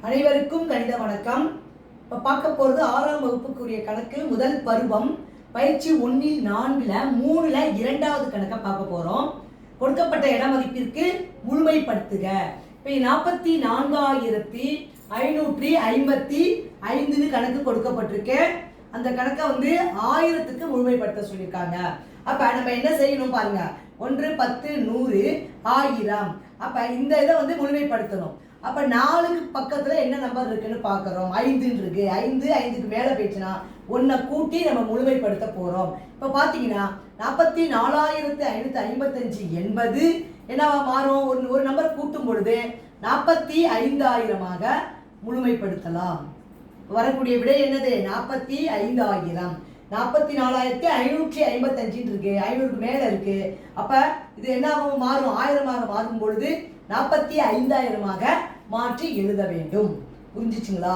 அனைவருக்கும் கணித வணக்கம். இப்போ பார்க்க போகிறது 6ஆம் வகுப்புக்குரிய கணக்கு முதல் பருவம் பயிற்சி 1இல் 4ல் 3ல் 2வது கணக்கை பார்க்க போகிறோம். கொடுக்கப்பட்ட இட மதிப்பிற்கு முழுமைப்படுத்துக. இப்போ 44,555 கணக்கு கொடுக்கப்பட்டிருக்கு. அந்த கணக்கை 1000க்கு முழுமைப்படுத்த சொல்லியிருக்காங்க. அப்போ நம்ம என்ன செய்யணும் பாருங்க. 1 10 100 1000. அப்போ இந்த இதை முழுமைப்படுத்தணும். அப்போ 4க்கு பக்கத்தில் என்ன நம்பர் இருக்குன்னு பார்க்குறோம். 5 இருக்கு. 5க்கு மேலே போயிடுச்சுன்னா 1 கூட்டி நம்ம முழுமைப்படுத்த போகிறோம். இப்போ பார்த்தீங்கன்னா 44,555 என்பது என்னவா மாறும்? ஒரு நம்பர் கூட்டும் பொழுது 45,000 முழுமைப்படுத்தலாம். வரக்கூடிய விடை என்னது? 45,000. 44,555 இருக்கு. 500க்கு மேலே இருக்கு. அப்போ இது என்ன மாறும்? 1000 மாறும் பொழுது 45,000 மாற்றி எழுத வேண்டும். புரிஞ்சிச்சுங்களா?